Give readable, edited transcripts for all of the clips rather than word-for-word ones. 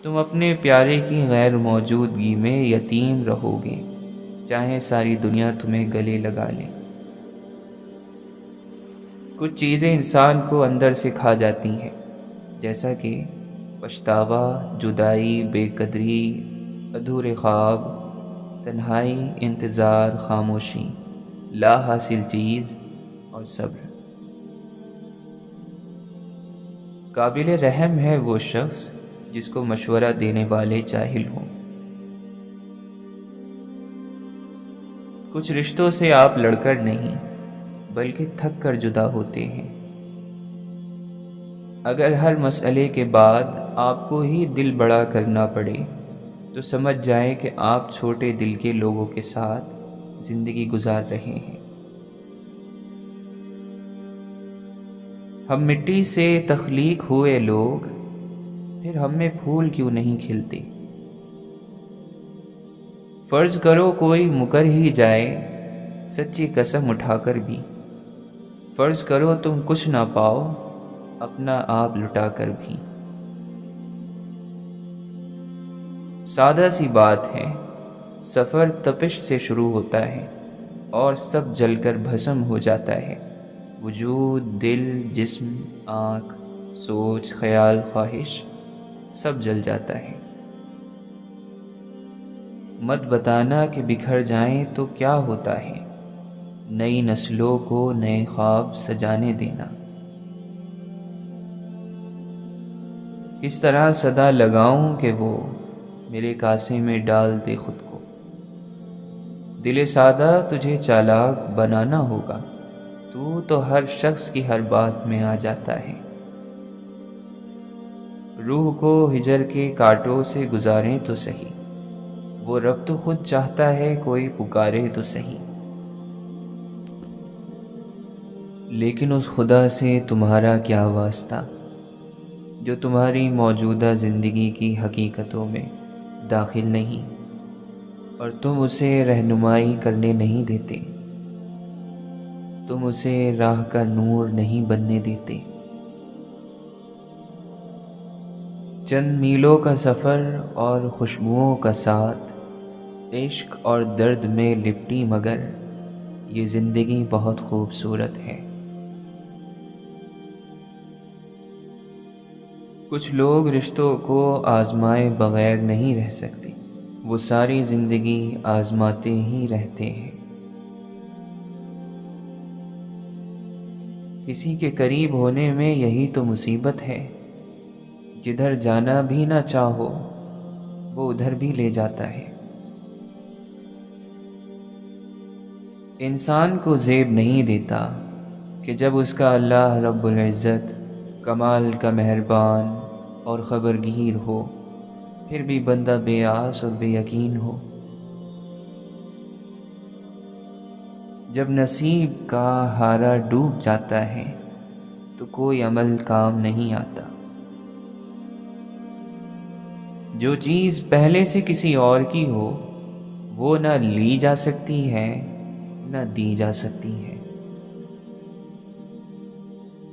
تم اپنے پیارے کی غیر موجودگی میں یتیم رہو گے، چاہے ساری دنیا تمہیں گلے لگا لے۔ کچھ چیزیں انسان کو اندر سے کھا جاتی ہیں، جیسا کہ پچھتاوا، جدائی، بے قدری، ادھورے خواب، تنہائی، انتظار، خاموشی، لا حاصل چیز اور صبر۔ قابل رحم ہے وہ شخص جس کو مشورہ دینے والے جاہل ہوں۔ کچھ رشتوں سے آپ لڑ کر نہیں بلکہ تھک کر جدا ہوتے ہیں۔ اگر ہر مسئلے کے بعد آپ کو ہی دل بڑا کرنا پڑے تو سمجھ جائیں کہ آپ چھوٹے دل کے لوگوں کے ساتھ زندگی گزار رہے ہیں۔ ہم مٹی سے تخلیق ہوئے لوگ، پھر ہم میں پھول کیوں نہیں کھلتے؟ فرض کرو کوئی مکر ہی جائے سچی قسم اٹھا کر بھی، فرض کرو تم کچھ نہ پاؤ اپنا آپ لٹا کر بھی۔ سادہ سی بات ہے، سفر تپش سے شروع ہوتا ہے اور سب جل کر بھسم ہو جاتا ہے۔ وجود، دل، جسم، آنکھ، سوچ، خیال، خواہش، سب جل جاتا ہے۔ مت بتانا کہ بکھر جائیں تو کیا ہوتا ہے، نئی نسلوں کو نئے خواب سجانے دینا۔ کس طرح صدا لگاؤں کہ وہ میرے کاسے میں ڈال دے خود کو۔ دل سادہ تجھے چالاک بنانا ہوگا، تو ہر شخص کی ہر بات میں آ جاتا ہے۔ روح کو ہجر کے کانٹوں سے گزاریں تو سہی، وہ رب تو خود چاہتا ہے کوئی پکارے تو سہی۔ لیکن اس خدا سے تمہارا کیا واسطہ جو تمہاری موجودہ زندگی کی حقیقتوں میں داخل نہیں، اور تم اسے رہنمائی کرنے نہیں دیتے، تم اسے راہ کا نور نہیں بننے دیتے۔ چند میلوں کا سفر اور خوشبوؤں کا ساتھ، عشق اور درد میں لپٹی مگر یہ زندگی بہت خوبصورت ہے۔ کچھ لوگ رشتوں کو آزمائے بغیر نہیں رہ سکتے، وہ ساری زندگی آزماتے ہی رہتے ہیں۔ کسی کے قریب ہونے میں یہی تو مصیبت ہے، جدھر جانا بھی نہ چاہو وہ ادھر بھی لے جاتا ہے۔ انسان کو زیب نہیں دیتا کہ جب اس کا اللہ رب العزت کمال کا مہربان اور خبرگیر ہو، پھر بھی بندہ بے آس اور بے یقین ہو۔ جب نصیب کا ہارا ڈوب جاتا ہے تو کوئی عمل کام نہیں آتا۔ جو چیز پہلے سے کسی اور کی ہو وہ نہ لی جا سکتی ہے نہ دی جا سکتی ہے۔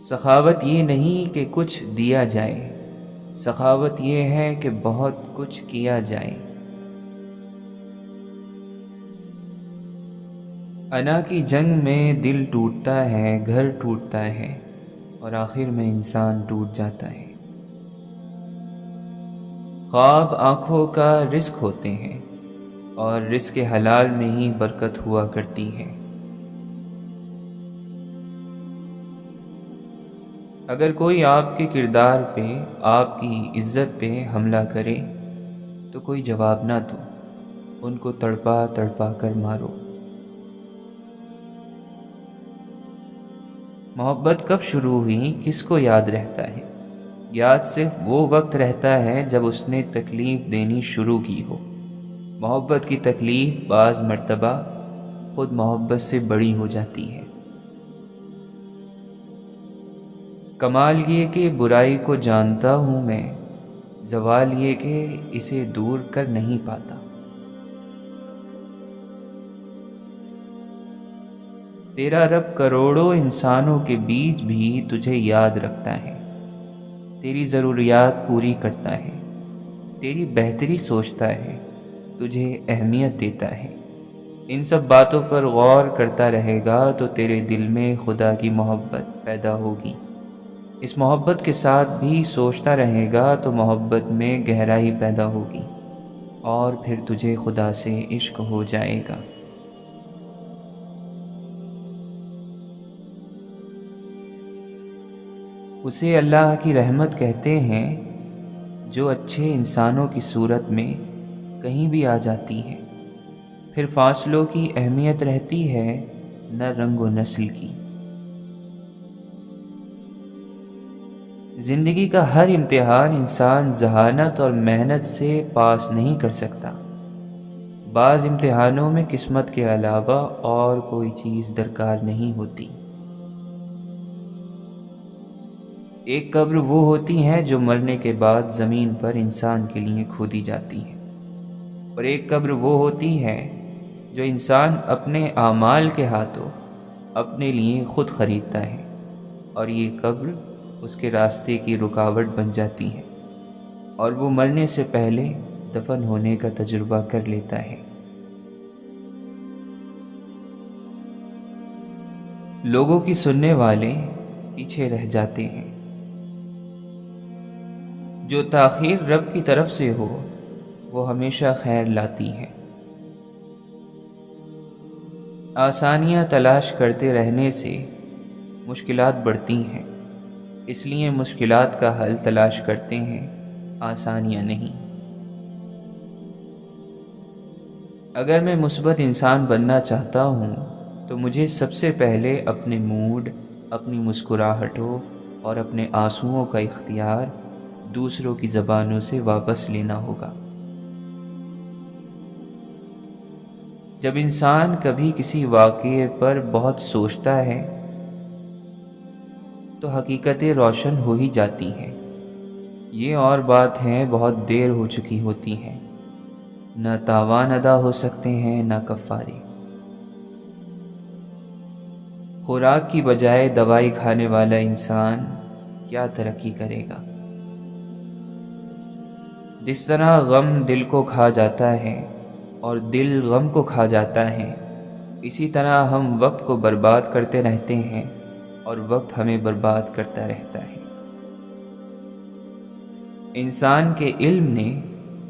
سخاوت یہ نہیں کہ کچھ دیا جائے، سخاوت یہ ہے کہ بہت کچھ کیا جائے۔ انا کی جنگ میں دل ٹوٹتا ہے، گھر ٹوٹتا ہے اور آخر میں انسان ٹوٹ جاتا ہے۔ خواب آنکھوں کا رزق ہوتے ہیں اور رزق حلال میں ہی برکت ہوا کرتی ہے۔ اگر کوئی آپ کے کردار پہ، آپ کی عزت پہ حملہ کرے تو کوئی جواب نہ دو، ان کو تڑپا تڑپا کر مارو۔ محبت کب شروع ہوئی کس کو یاد رہتا ہے؟ یاد صرف وہ وقت رہتا ہے جب اس نے تکلیف دینی شروع کی ہو۔ محبت کی تکلیف بعض مرتبہ خود محبت سے بڑی ہو جاتی ہے۔ کمال یہ کہ برائی کو جانتا ہوں میں، زوال یہ کہ اسے دور کر نہیں پاتا۔ تیرا رب کروڑوں انسانوں کے بیچ بھی تجھے یاد رکھتا ہے، تیری ضروریات پوری کرتا ہے۔ تیری بہتری سوچتا ہے، تجھے اہمیت دیتا ہے۔ ان سب باتوں پر غور کرتا رہے گا تو تیرے دل میں خدا کی محبت پیدا ہوگی۔ اس محبت کے ساتھ بھی سوچتا رہے گا تو محبت میں گہرائی پیدا ہوگی اور پھر تجھے خدا سے عشق ہو جائے گا۔ اسے اللہ کی رحمت کہتے ہیں جو اچھے انسانوں کی صورت میں کہیں بھی آ جاتی ہے۔ پھر فاصلوں کی اہمیت رہتی ہے نہ رنگ و نسل کی۔ زندگی کا ہر امتحان انسان ذہانت اور محنت سے پاس نہیں کر سکتا۔ بعض امتحانوں میں قسمت کے علاوہ اور کوئی چیز درکار نہیں ہوتی۔ ایک قبر وہ ہوتی ہے جو مرنے کے بعد زمین پر انسان کے لیے کھودی جاتی ہے، اور ایک قبر وہ ہوتی ہے جو انسان اپنے اعمال کے ہاتھوں اپنے لیے خود خریدتا ہے، اور یہ قبر اس کے راستے کی رکاوٹ بن جاتی ہے اور وہ مرنے سے پہلے دفن ہونے کا تجربہ کر لیتا ہے۔ لوگوں کی سننے والے پیچھے رہ جاتے ہیں۔ جو تاخیر رب کی طرف سے ہو وہ ہمیشہ خیر لاتی ہے۔ آسانیاں تلاش کرتے رہنے سے مشکلات بڑھتی ہیں، اس لیے مشکلات کا حل تلاش کرتے ہیں، آسانیاں نہیں۔ اگر میں مثبت انسان بننا چاہتا ہوں تو مجھے سب سے پہلے اپنے موڈ، اپنی مسکراہٹوں اور اپنے آنسوؤں کا اختیار دوسروں کی زبانوں سے واپس لینا ہوگا۔ جب انسان کبھی کسی واقعے پر بہت سوچتا ہے تو حقیقتیں روشن ہو ہی جاتی ہیں۔ یہ اور بات ہے بہت دیر ہو چکی ہوتی ہے، نہ تاوان ادا ہو سکتے ہیں نہ کفارے۔ خوراک کی بجائے دوائی کھانے والا انسان کیا ترقی کرے گا؟ جس طرح غم دل کو کھا جاتا ہے اور دل غم کو کھا جاتا ہے، اسی طرح ہم وقت کو برباد کرتے رہتے ہیں اور وقت ہمیں برباد کرتا رہتا ہے۔ انسان کے علم نے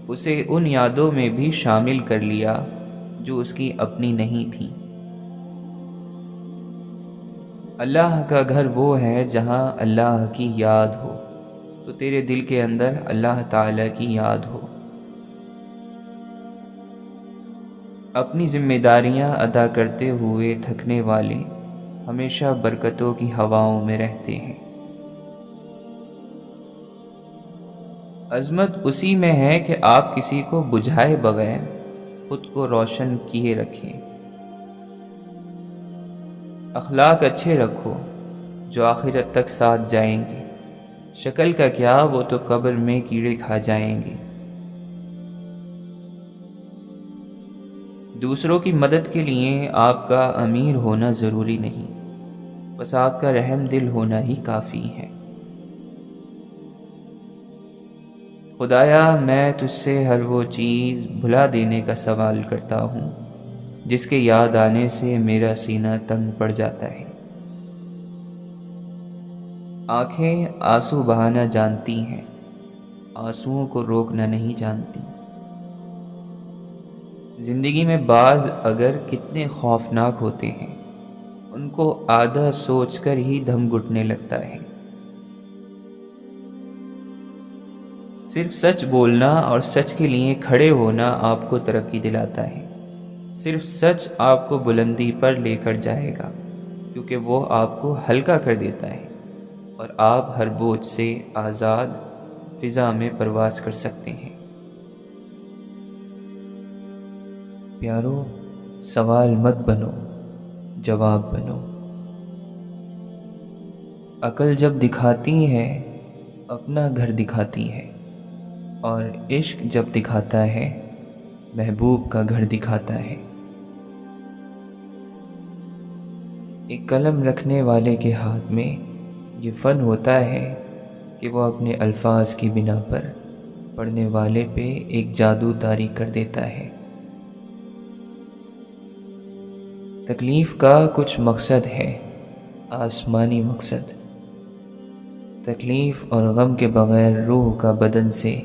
اسے ان یادوں میں بھی شامل کر لیا جو اس کی اپنی نہیں تھیں۔ اللہ کا گھر وہ ہے جہاں اللہ کی یاد ہو، تو تیرے دل کے اندر اللہ تعالی کی یاد ہو۔ اپنی ذمہ داریاں ادا کرتے ہوئے تھکنے والے ہمیشہ برکتوں کی ہواؤں میں رہتے ہیں۔ عظمت اسی میں ہے کہ آپ کسی کو بجھائے بغیر خود کو روشن کیے رکھیں۔ اخلاق اچھے رکھو جو آخرت تک ساتھ جائیں گے، شکل کا کیا وہ تو قبر میں کیڑے کھا جائیں گے۔ دوسروں کی مدد کے لیے آپ کا امیر ہونا ضروری نہیں، بس آپ کا رحم دل ہونا ہی کافی ہے۔ خدایا میں تجھ سے ہر وہ چیز بھلا دینے کا سوال کرتا ہوں جس کے یاد آنے سے میرا سینہ تنگ پڑ جاتا ہے۔ آنکھیں آنسو بہانا جانتی ہیں، آنسوؤں کو روکنا نہیں جانتی۔ زندگی میں بعض اگر کتنے خوفناک ہوتے ہیں، ان کو آدھا سوچ کر ہی دم گھٹنے لگتا ہے۔ صرف سچ بولنا اور سچ کے لیے کھڑے ہونا آپ کو ترقی دلاتا ہے۔ صرف سچ آپ کو بلندی پر لے کر جائے گا، کیونکہ وہ آپ کو ہلکا کر دیتا ہے اور آپ ہر بوجھ سے آزاد فضا میں پرواز کر سکتے ہیں۔ پیارو، سوال مت بنو، جواب بنو۔ عقل جب دکھاتی ہے اپنا گھر دکھاتی ہے، اور عشق جب دکھاتا ہے محبوب کا گھر دکھاتا ہے۔ ایک قلم رکھنے والے کے ہاتھ میں یہ فن ہوتا ہے کہ وہ اپنے الفاظ کی بنا پر پڑھنے والے پہ ایک جادو طاری کر دیتا ہے۔ تکلیف کا کچھ مقصد ہے، آسمانی مقصد۔ تکلیف اور غم کے بغیر روح کا بدن سے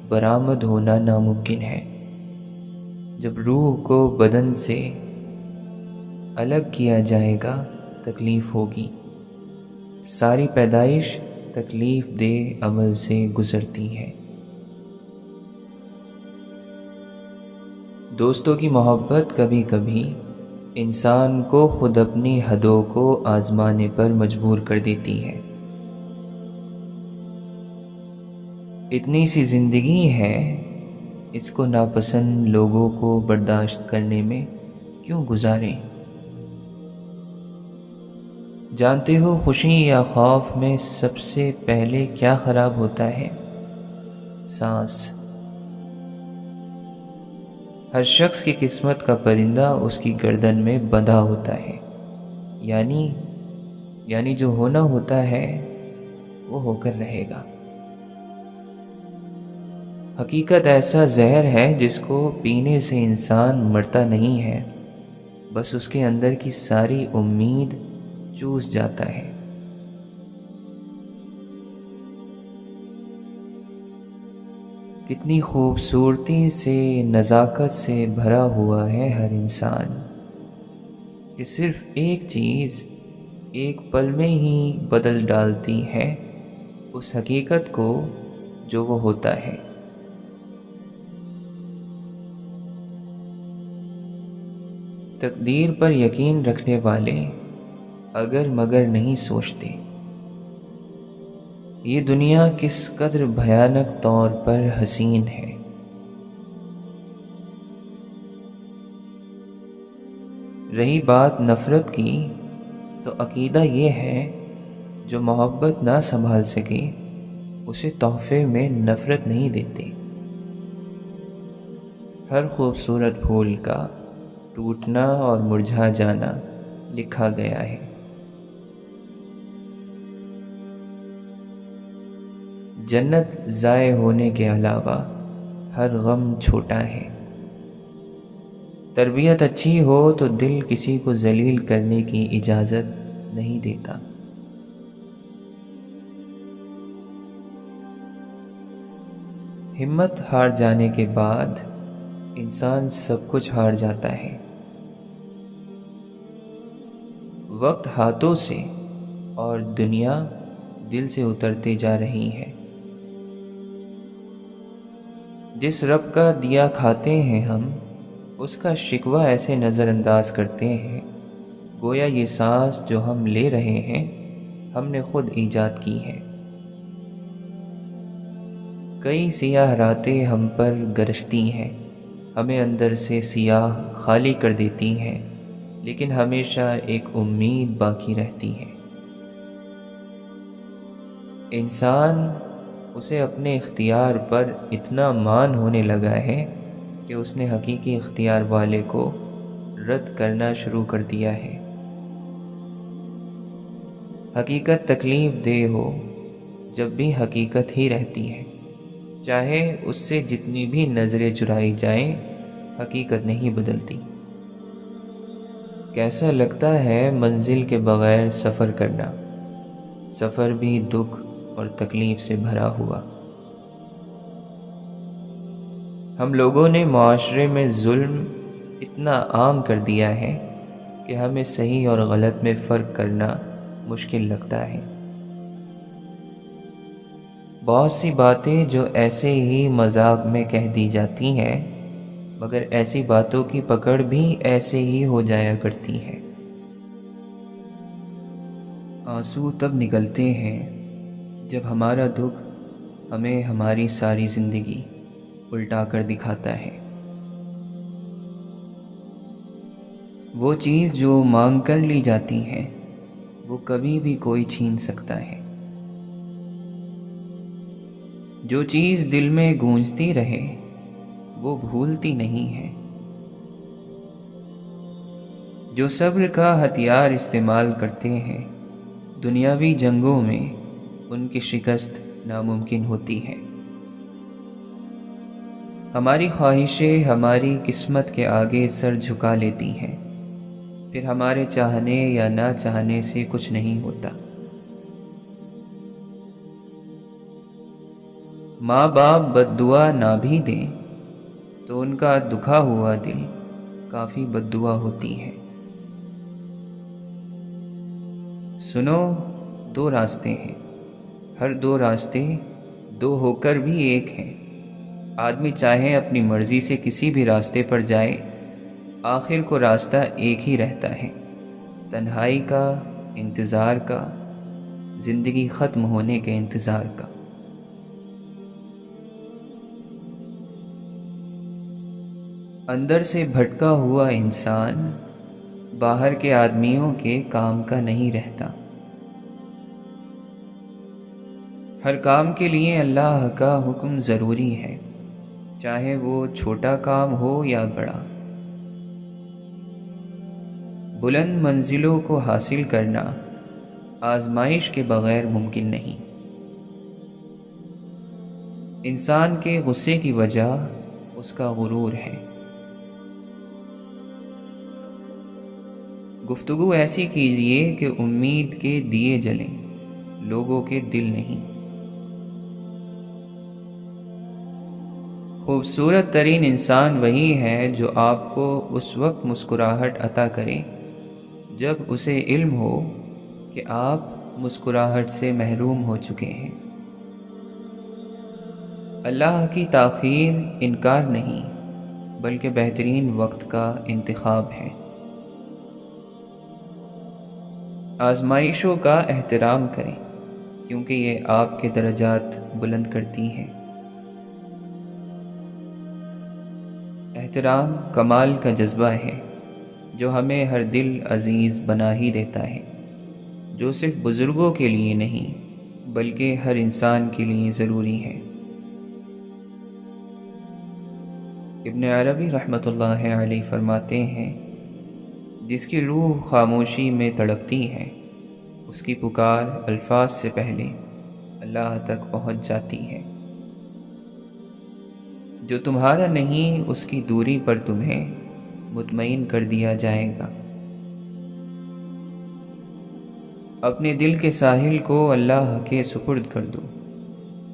برآمد ہونا ناممکن ہے۔ جب روح کو بدن سے الگ کیا جائے گا تکلیف ہوگی۔ ساری پیدائش تکلیف دہ عمل سے گزرتی ہے۔ دوستوں کی محبت کبھی کبھی انسان کو خود اپنی حدوں کو آزمانے پر مجبور کر دیتی ہے۔ اتنی سی زندگی ہے، اس کو ناپسند لوگوں کو برداشت کرنے میں کیوں گزاریں؟ جانتے ہو خوشی یا خوف میں سب سے پہلے کیا خراب ہوتا ہے؟ سانس۔ ہر شخص کی قسمت کا پرندہ اس کی گردن میں بندھا ہوتا ہے، یعنی جو ہونا ہوتا ہے وہ ہو کر رہے گا۔ حقیقت ایسا زہر ہے جس کو پینے سے انسان مرتا نہیں ہے، بس اس کے اندر کی ساری امید چوس جاتا ہے۔ کتنی خوبصورتی سے، نزاکت سے بھرا ہوا ہے ہر انسان کہ صرف ایک چیز ایک پل میں ہی بدل ڈالتی ہے اس حقیقت کو جو وہ ہوتا ہے۔ تقدیر پر یقین رکھنے والے اگر مگر نہیں سوچتے یہ دنیا کس قدر بھیانک طور پر حسین ہے۔ رہی بات نفرت کی تو عقیدہ یہ ہے جو محبت نہ سنبھال سکے اسے تحفے میں نفرت نہیں دیتے۔ ہر خوبصورت پھول کا ٹوٹنا اور مرجھا جانا لکھا گیا ہے۔ جنت ضائع ہونے کے علاوہ ہر غم چھوٹا ہے۔ تربیت اچھی ہو تو دل کسی کو ذلیل کرنے کی اجازت نہیں دیتا۔ ہمت ہار جانے کے بعد انسان سب کچھ ہار جاتا ہے۔ وقت ہاتھوں سے اور دنیا دل سے اترتے جا رہی ہے۔ جس رب کا دیا کھاتے ہیں ہم اس کا شکوہ ایسے نظر انداز کرتے ہیں گویا یہ سانس جو ہم لے رہے ہیں ہم نے خود ایجاد کی ہے۔ کئی سیاہ راتیں ہم پر گرجتی ہیں، ہمیں اندر سے سیاہ خالی کر دیتی ہیں، لیکن ہمیشہ ایک امید باقی رہتی ہے۔ انسان اسے اپنے اختیار پر اتنا مان ہونے لگا ہے کہ اس نے حقیقی اختیار والے کو رد کرنا شروع کر دیا ہے۔ حقیقت تکلیف دہ ہو جب بھی حقیقت ہی رہتی ہے، چاہے اس سے جتنی بھی نظریں چرائی جائیں حقیقت نہیں بدلتی۔ کیسا لگتا ہے منزل کے بغیر سفر کرنا، سفر بھی دکھ اور تکلیف سے بھرا ہوا۔ ہم لوگوں نے معاشرے میں ظلم اتنا عام کر دیا ہے کہ ہمیں صحیح اور غلط میں فرق کرنا مشکل لگتا ہے۔ بہت سی باتیں جو ایسے ہی مذاق میں کہہ دی جاتی ہیں مگر ایسی باتوں کی پکڑ بھی ایسے ہی ہو جایا کرتی ہے۔ آنسو تب نکلتے ہیں جب ہمارا دکھ ہمیں ہماری ساری زندگی الٹا کر دکھاتا ہے۔ وہ چیز جو مانگ کر لی جاتی ہے وہ کبھی بھی کوئی چھین سکتا ہے۔ جو چیز دل میں گونجتی رہے وہ بھولتی نہیں ہے۔ جو صبر کا ہتھیار استعمال کرتے ہیں دنیاوی جنگوں میں ان کی شکست ناممکن ہوتی ہے۔ ہماری خواہشیں ہماری قسمت کے آگے سر جھکا لیتی ہیں، پھر ہمارے چاہنے یا نہ چاہنے سے کچھ نہیں ہوتا۔ ماں باپ بد دعا نہ بھی دیں تو ان کا دکھا ہوا دل کافی بد دعا ہوتی ہے۔ سنو، دو راستے ہیں، ہر دو راستے دو ہو کر بھی ایک ہیں۔ آدمی چاہے اپنی مرضی سے کسی بھی راستے پر جائے، آخر کو راستہ ایک ہی رہتا ہے، تنہائی کا، انتظار کا، زندگی ختم ہونے کے انتظار کا۔ اندر سے بھٹکا ہوا انسان باہر کے آدمیوں کے کام کا نہیں رہتا۔ ہر کام کے لیے اللہ کا حکم ضروری ہے، چاہے وہ چھوٹا کام ہو یا بڑا۔ بلند منزلوں کو حاصل کرنا آزمائش کے بغیر ممکن نہیں۔ انسان کے غصے کی وجہ اس کا غرور ہے۔ گفتگو ایسی کیجیے کہ امید کے دیے جلیں، لوگوں کے دل نہیں۔ خوبصورت ترین انسان وہی ہے جو آپ کو اس وقت مسکراہٹ عطا کرے جب اسے علم ہو کہ آپ مسکراہٹ سے محروم ہو چکے ہیں۔ اللہ کی تاخیر انکار نہیں، بلکہ بہترین وقت کا انتخاب ہے۔ آزمائشوں کا احترام کریں، کیونکہ یہ آپ کے درجات بلند کرتی ہیں۔ احترام کمال کا جذبہ ہے جو ہمیں ہر دل عزیز بنا ہی دیتا ہے، جو صرف بزرگوں کے لیے نہیں بلکہ ہر انسان کے لیے ضروری ہے۔ ابن عربی رحمۃ اللہ علیہ فرماتے ہیں، جس کی روح خاموشی میں تڑپتی ہے، اس کی پکار الفاظ سے پہلے اللہ تک پہنچ جاتی ہے۔ جو تمہارا نہیں اس کی دوری پر تمہیں مطمئن کر دیا جائے گا۔ اپنے دل کے ساحل کو اللہ کے سپرد کر دو،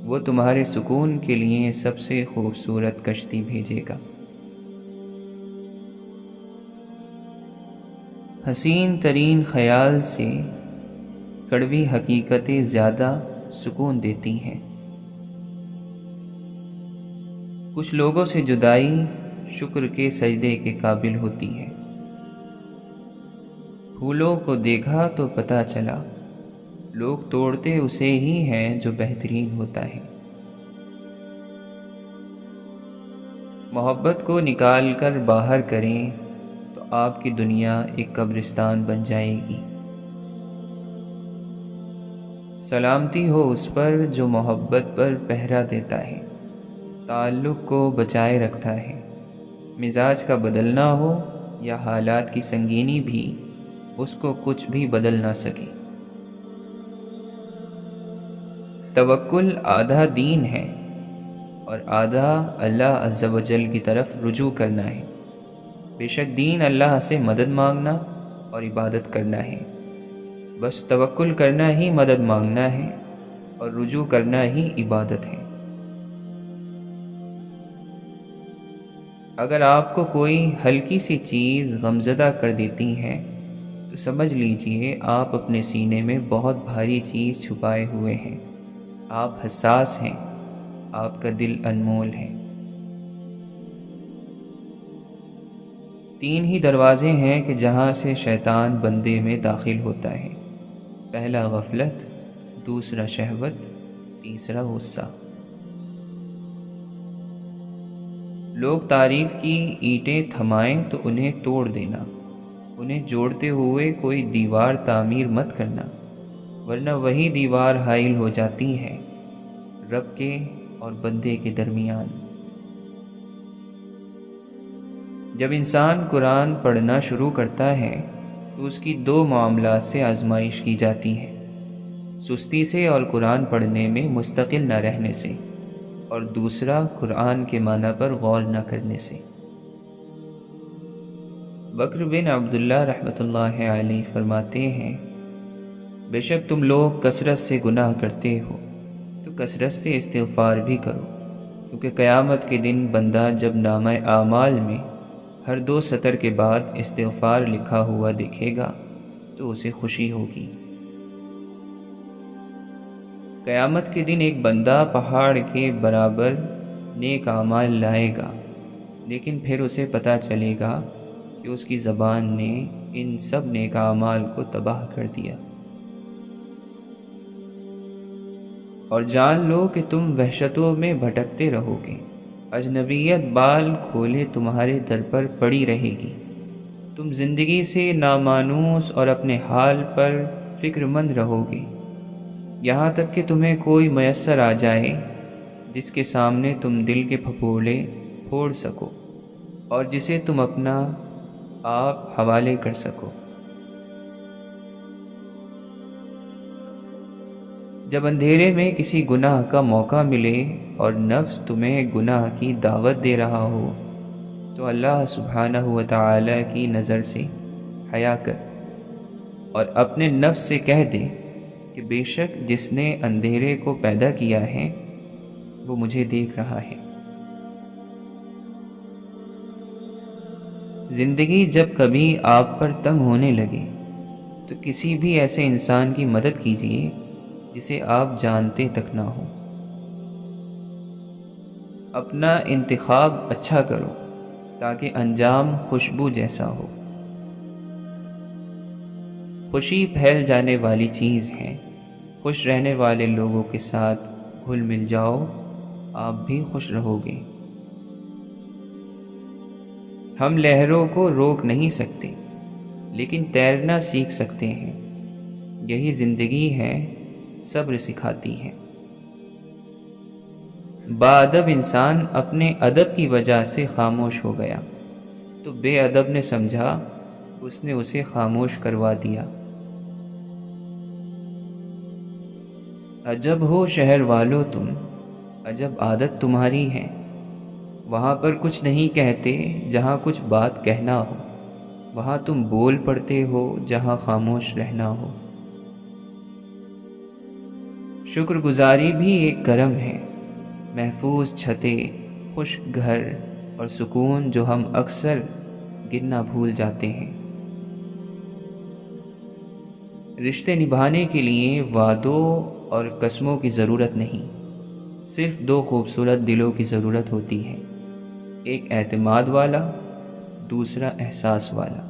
وہ تمہارے سکون کے لیے سب سے خوبصورت کشتی بھیجے گا۔ حسین ترین خیال سے کڑوی حقیقتیں زیادہ سکون دیتی ہیں۔ کچھ لوگوں سے جدائی شکر کے سجدے کے قابل ہوتی ہے۔ پھولوں کو دیکھا تو پتہ چلا لوگ توڑتے اسے ہی ہیں جو بہترین ہوتا ہے۔ محبت کو نکال کر باہر کریں تو آپ کی دنیا ایک قبرستان بن جائے گی۔ سلامتی ہو اس پر جو محبت پر پہرا دیتا ہے، تعلق کو بچائے رکھتا ہے۔ مزاج کا بدلنا ہو یا حالات کی سنگینی بھی اس کو کچھ بھی بدل نہ سکے۔ توکل آدھا دین ہے اور آدھا اللہ عز و جل کی طرف رجوع کرنا ہے۔ بے شک دین اللہ سے مدد مانگنا اور عبادت کرنا ہے، بس توکل کرنا ہی مدد مانگنا ہے اور رجوع کرنا ہی عبادت ہے۔ اگر آپ کو کوئی ہلکی سی چیز غمزدہ کر دیتی ہے تو سمجھ لیجئے آپ اپنے سینے میں بہت بھاری چیز چھپائے ہوئے ہیں۔ آپ حساس ہیں، آپ کا دل انمول ہے۔ 3 ہی دروازے ہیں کہ جہاں سے شیطان بندے میں داخل ہوتا ہے، پہلا غفلت، دوسرا شہوت، تیسرا غصہ۔ لوگ تعریف کی اینٹیں تھمائیں تو انہیں توڑ دینا، انہیں جوڑتے ہوئے کوئی دیوار تعمیر مت کرنا، ورنہ وہی دیوار حائل ہو جاتی ہے رب کے اور بندے کے درمیان۔ جب انسان قرآن پڑھنا شروع کرتا ہے تو اس کی 2 معاملات سے آزمائش کی جاتی ہے، سستی سے اور قرآن پڑھنے میں مستقل نہ رہنے سے، اور دوسرا قرآن کے معنی پر غور نہ کرنے سے۔ بکر بن عبداللہ رحمۃ اللہ علیہ فرماتے ہیں، بے شک تم لوگ کثرت سے گناہ کرتے ہو تو کثرت سے استغفار بھی کرو، کیونکہ قیامت کے دن بندہ جب نامہ اعمال میں ہر 2 سطر کے بعد استغفار لکھا ہوا دیکھے گا تو اسے خوشی ہوگی۔ قیامت کے دن ایک بندہ پہاڑ کے برابر نیک اعمال لائے گا، لیکن پھر اسے پتہ چلے گا کہ اس کی زبان نے ان سب نیک اعمال کو تباہ کر دیا۔ اور جان لو کہ تم وحشتوں میں بھٹکتے رہو گے، اجنبیت بال کھولے تمہارے در پر پڑی رہے گی، تم زندگی سے نامانوس اور اپنے حال پر فکر مند رہو گے، یہاں تک کہ تمہیں کوئی میسر آ جائے جس کے سامنے تم دل کے پھپھوڑے پھوڑ سکو اور جسے تم اپنا آپ حوالے کر سکو۔ جب اندھیرے میں کسی گناہ کا موقع ملے اور نفس تمہیں گناہ کی دعوت دے رہا ہو تو اللہ سبحانہ و تعالی کی نظر سے حیا کر اور اپنے نفس سے کہہ دے کہ بے شک جس نے اندھیرے کو پیدا کیا ہے وہ مجھے دیکھ رہا ہے۔ زندگی جب کبھی آپ پر تنگ ہونے لگے تو کسی بھی ایسے انسان کی مدد کیجیے جسے آپ جانتے تک نہ ہو۔ اپنا انتخاب اچھا کرو تاکہ انجام خوشبو جیسا ہو۔ خوشی پھیل جانے والی چیز ہے، خوش رہنے والے لوگوں کے ساتھ گھل مل جاؤ، آپ بھی خوش رہو گے۔ ہم لہروں کو روک نہیں سکتے لیکن تیرنا سیکھ سکتے ہیں، یہی زندگی ہے، صبر سکھاتی ہے۔ باادب انسان اپنے ادب کی وجہ سے خاموش ہو گیا تو بے ادب نے سمجھا اس نے اسے خاموش کروا دیا۔ عجب ہو شہر والو تم، عجب عادت تمہاری ہے، وہاں پر کچھ نہیں کہتے جہاں کچھ بات کہنا ہو، وہاں تم بول پڑتے ہو جہاں خاموش رہنا ہو۔ شکر گزاری بھی ایک کرم ہے، محفوظ چھتیں، خشک گھر اور سکون جو ہم اکثر گننا بھول جاتے ہیں۔ رشتے نبھانے کے لیے وعدوں اور قسموں کی ضرورت نہیں، صرف 2 خوبصورت دلوں کی ضرورت ہوتی ہے، ایک اعتماد والا، دوسرا احساس والا۔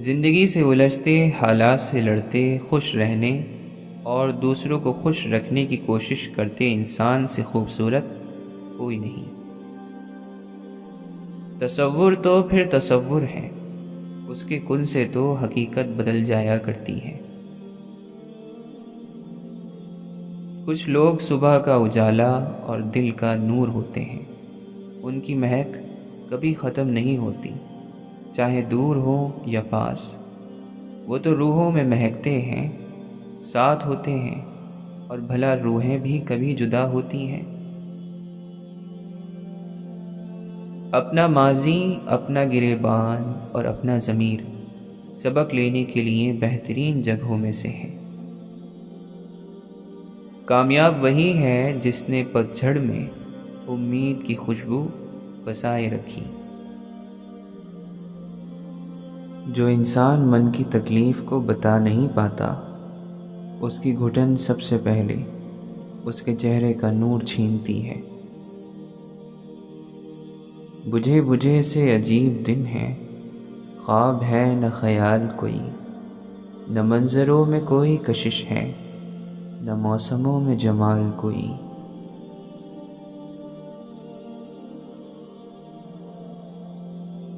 زندگی سے الجھتے، حالات سے لڑتے، خوش رہنے اور دوسروں کو خوش رکھنے کی کوشش کرتے انسان سے خوبصورت کوئی نہیں۔ تصور تو پھر تصور ہے، اس کے کن سے تو حقیقت بدل جایا کرتی ہے۔ کچھ لوگ صبح کا اجالا اور دل کا نور ہوتے ہیں، ان کی مہک کبھی ختم نہیں ہوتی، چاہے دور ہو یا پاس، وہ تو روحوں میں مہکتے ہیں، ساتھ ہوتے ہیں، اور بھلا روحیں بھی کبھی جدا ہوتی ہیں؟ اپنا ماضی، اپنا گریبان اور اپنا ضمیر سبق لینے کے لیے بہترین جگہوں میں سے ہے۔ کامیاب وہی ہے جس نے پتجھڑ میں امید کی خوشبو بسائے رکھی۔ جو انسان من کی تکلیف کو بتا نہیں پاتا، اس کی گھٹن سب سے پہلے اس کے چہرے کا نور چھینتی ہے۔ بجھے بجھے سے عجیب دن ہے، خواب ہے نہ خیال کوئی، نہ منظروں میں کوئی کشش ہے، نہ موسموں میں جمال کوئی۔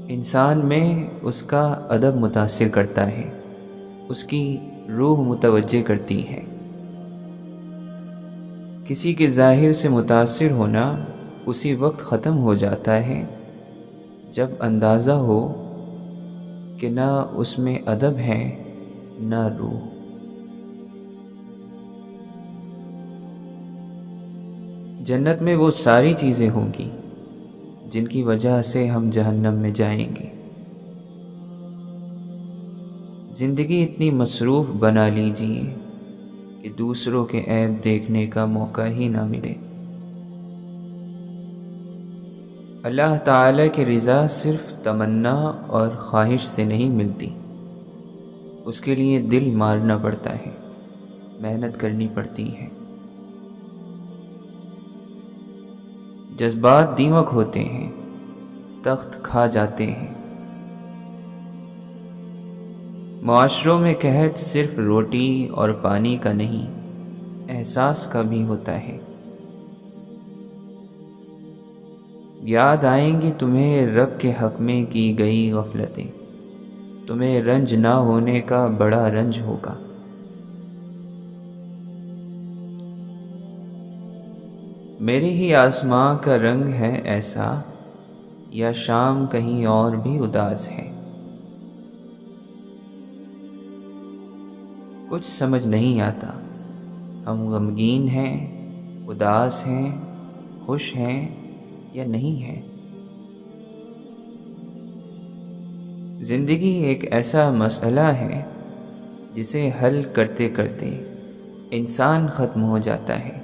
انسان میں اس کا ادب متاثر کرتا ہے، اس کی روح متوجہ کرتی ہے۔ کسی کے ظاہر سے متاثر ہونا اسی وقت ختم ہو جاتا ہے جب اندازہ ہو کہ نہ اس میں ادب ہے نہ روح۔ جنت میں وہ ساری چیزیں ہوں گی جن کی وجہ سے ہم جہنم میں جائیں گے۔ زندگی اتنی مصروف بنا لیجئے کہ دوسروں کے عیب دیکھنے کا موقع ہی نہ ملے۔ اللہ تعالیٰ کی رضا صرف تمنا اور خواہش سے نہیں ملتی، اس کے لیے دل مارنا پڑتا ہے، محنت کرنی پڑتی ہے۔ جذبات دیمک ہوتے ہیں، تخت کھا جاتے ہیں۔ معاشروں میں قحط صرف روٹی اور پانی کا نہیں، احساس کا بھی ہوتا ہے۔ یاد آئیں گی تمہیں رب کے حق میں کی گئی غفلتیں، تمہیں رنج نہ ہونے کا بڑا رنج ہوگا۔ میرے ہی آسماں کا رنگ ہے ایسا، یا شام کہیں اور بھی اداس ہے؟ کچھ سمجھ نہیں آتا، ہم غمگین ہیں، اداس ہیں، خوش ہیں یا نہیں ہیں۔ زندگی ایک ایسا مسئلہ ہے جسے حل کرتے کرتے انسان ختم ہو جاتا ہے،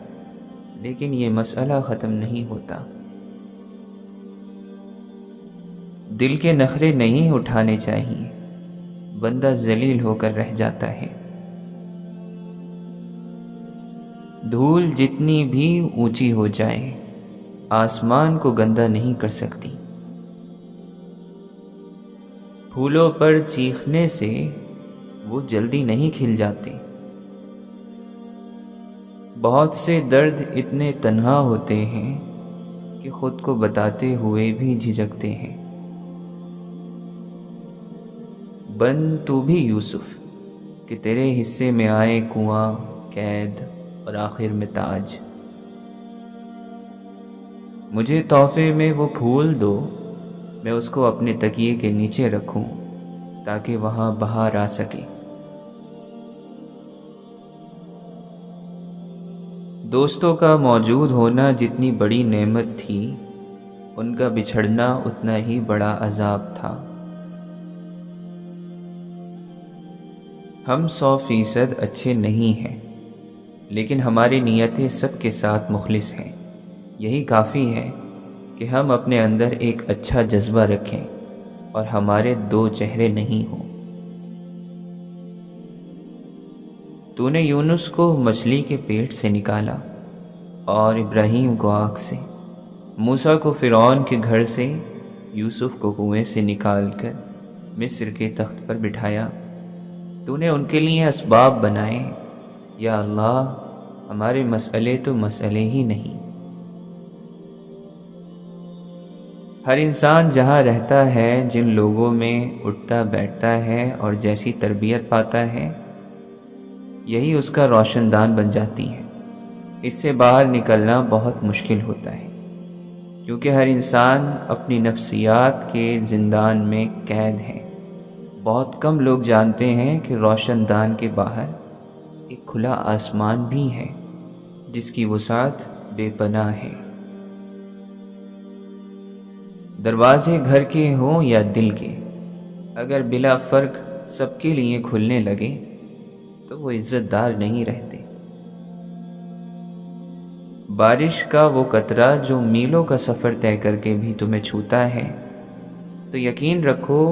لیکن یہ مسئلہ ختم نہیں ہوتا۔ دل کے نخرے نہیں اٹھانے چاہیے، بندہ ذلیل ہو کر رہ جاتا ہے۔ دھول جتنی بھی اونچی ہو جائے، آسمان کو گندا نہیں کر سکتی۔ پھولوں پر چیخنے سے وہ جلدی نہیں کھل جاتے۔ بہت سے درد اتنے تنہا ہوتے ہیں کہ خود کو بتاتے ہوئے بھی جھجکتے ہیں۔ بن تو بھی یوسف کہ تیرے حصے میں آئے کنواں، قید اور آخر میں تاج۔ مجھے تحفے میں وہ پھول دو، میں اس کو اپنے تکیے کے نیچے رکھوں تاکہ وہاں بہار آ سکے۔ دوستوں کا موجود ہونا جتنی بڑی نعمت تھی، ان کا بچھڑنا اتنا ہی بڑا عذاب تھا۔ ہم 100% اچھے نہیں ہیں، لیکن ہماری نیتیں سب کے ساتھ مخلص ہیں۔ یہی کافی ہے کہ ہم اپنے اندر ایک اچھا جذبہ رکھیں اور ہمارے 2 چہرے نہیں ہوں۔ تو نے یونس کو مچھلی کے پیٹ سے نکالا اور ابراہیم کو آگ سے، موسیٰ کو فرعون کے گھر سے، یوسف کو کنویں سے نکال کر مصر کے تخت پر بٹھایا۔ تو نے ان کے لیے اسباب بنائے۔ یا اللہ، ہمارے مسئلے تو مسئلے ہی نہیں۔ ہر انسان جہاں رہتا ہے، جن لوگوں میں اٹھتا بیٹھتا ہے اور جیسی تربیت پاتا ہے، یہی اس کا روشن دان بن جاتی ہے۔ اس سے باہر نکلنا بہت مشکل ہوتا ہے، کیونکہ ہر انسان اپنی نفسیات کے زندان میں قید ہے۔ بہت کم لوگ جانتے ہیں کہ روشن دان کے باہر ایک کھلا آسمان بھی ہے، جس کی وسعت بے پناہ ہے۔ دروازے گھر کے ہوں یا دل کے، اگر بلا فرق سب کے لیے کھلنے لگے تو وہ عزت دار نہیں رہتے۔ بارش کا وہ قطرہ جو میلوں کا سفر طے کر کے بھی تمہیں چھوتا ہے، تو یقین رکھو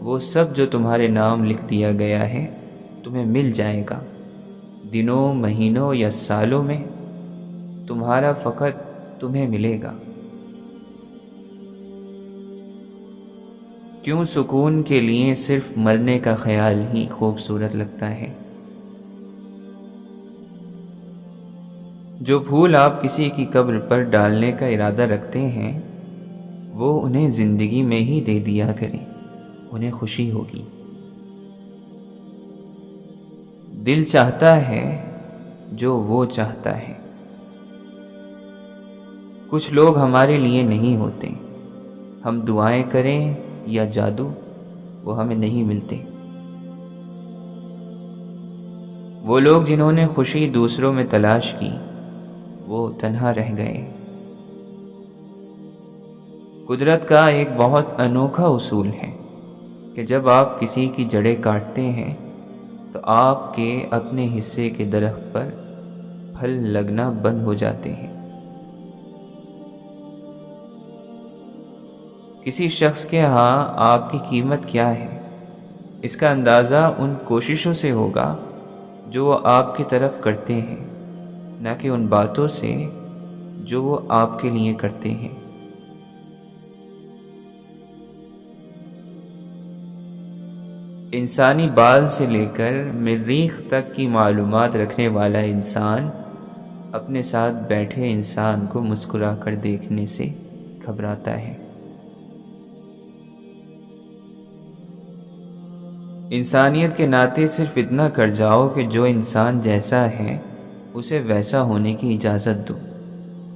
وہ سب جو تمہارے نام لکھ دیا گیا ہے تمہیں مل جائے گا۔ دنوں، مہینوں یا سالوں میں تمہارا فقط تمہیں ملے گا۔ کیوں سکون کے لیے صرف مرنے کا خیال ہی خوبصورت لگتا ہے؟ جو پھول آپ کسی کی قبر پر ڈالنے کا ارادہ رکھتے ہیں، وہ انہیں زندگی میں ہی دے دیا کریں، انہیں خوشی ہوگی۔ دل چاہتا ہے جو وہ چاہتا ہے۔ کچھ لوگ ہمارے لیے نہیں ہوتے، ہم دعائیں کریں یا جادو، وہ ہمیں نہیں ملتے۔ وہ لوگ جنہوں نے خوشی دوسروں میں تلاش کی، وہ تنہا رہ گئے۔ قدرت کا ایک بہت انوکھا اصول ہے کہ جب آپ کسی کی جڑیں کاٹتے ہیں تو آپ کے اپنے حصے کے درخت پر پھل لگنا بند ہو جاتے ہیں۔ کسی شخص کے ہاں آپ کی قیمت کیا ہے، اس کا اندازہ ان کوششوں سے ہوگا جو وہ آپ کی طرف کرتے ہیں، نہ کہ ان باتوں سے جو وہ آپ کے لیے کرتے ہیں۔ انسانی بال سے لے کر مریخ تک کی معلومات رکھنے والا انسان اپنے ساتھ بیٹھے انسان کو مسکرا کر دیکھنے سے گھبراتا ہے۔ انسانیت کے ناطے صرف اتنا کر جاؤ کہ جو انسان جیسا ہے اسے ویسا ہونے کی اجازت دو،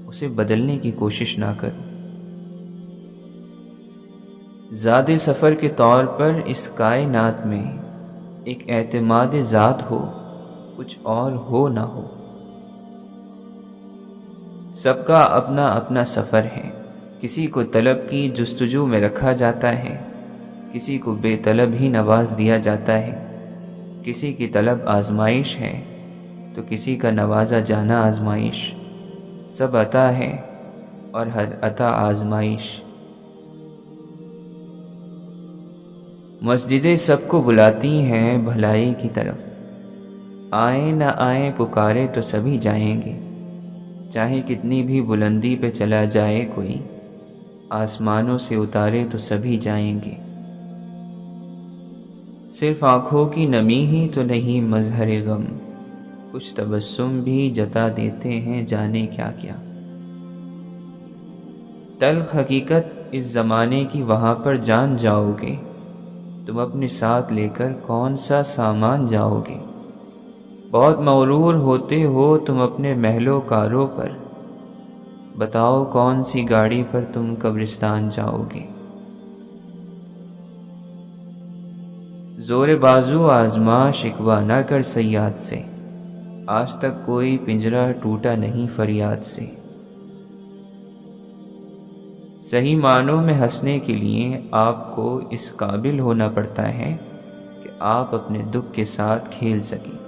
اسے بدلنے کی کوشش نہ کرو۔ ذات سفر کے طور پر اس کائنات میں ایک اعتماد ذات ہو، کچھ اور ہو نہ ہو۔ سب کا اپنا اپنا سفر ہے۔ کسی کو طلب کی جستجو میں رکھا جاتا ہے، کسی کو بے طلب ہی نواز دیا جاتا ہے۔ کسی کی طلب آزمائش ہے تو کسی کا نوازا جانا آزمائش۔ سب عطا ہے اور ہر عطا آزمائش۔ مسجدیں سب کو بلاتی ہیں بھلائی کی طرف، آئیں نہ آئیں پکارے تو سبھی جائیں گے۔ چاہے کتنی بھی بلندی پہ چلا جائے کوئی، آسمانوں سے اتارے تو سبھی جائیں گے۔ صرف آنکھوں کی نمی ہی تو نہیں مظہر غم، کچھ تبسم بھی جتا دیتے ہیں جانے کیا کیا۔ تلخ حقیقت اس زمانے کی وہاں پر جان جاؤ گے، تم اپنے ساتھ لے کر کون سا سامان جاؤ گے۔ بہت مغرور ہوتے ہو تم اپنے محل و کاروں پر، بتاؤ کون سی گاڑی پر تم قبرستان جاؤ گے۔ زور بازو آزما شکوہ نہ کر صیاد سے، آج تک کوئی پنجرہ ٹوٹا نہیں فریاد سے۔ صحیح معنوں میں ہنسنے کے لیے آپ کو اس قابل ہونا پڑتا ہے کہ آپ اپنے دکھ کے ساتھ کھیل سکیں۔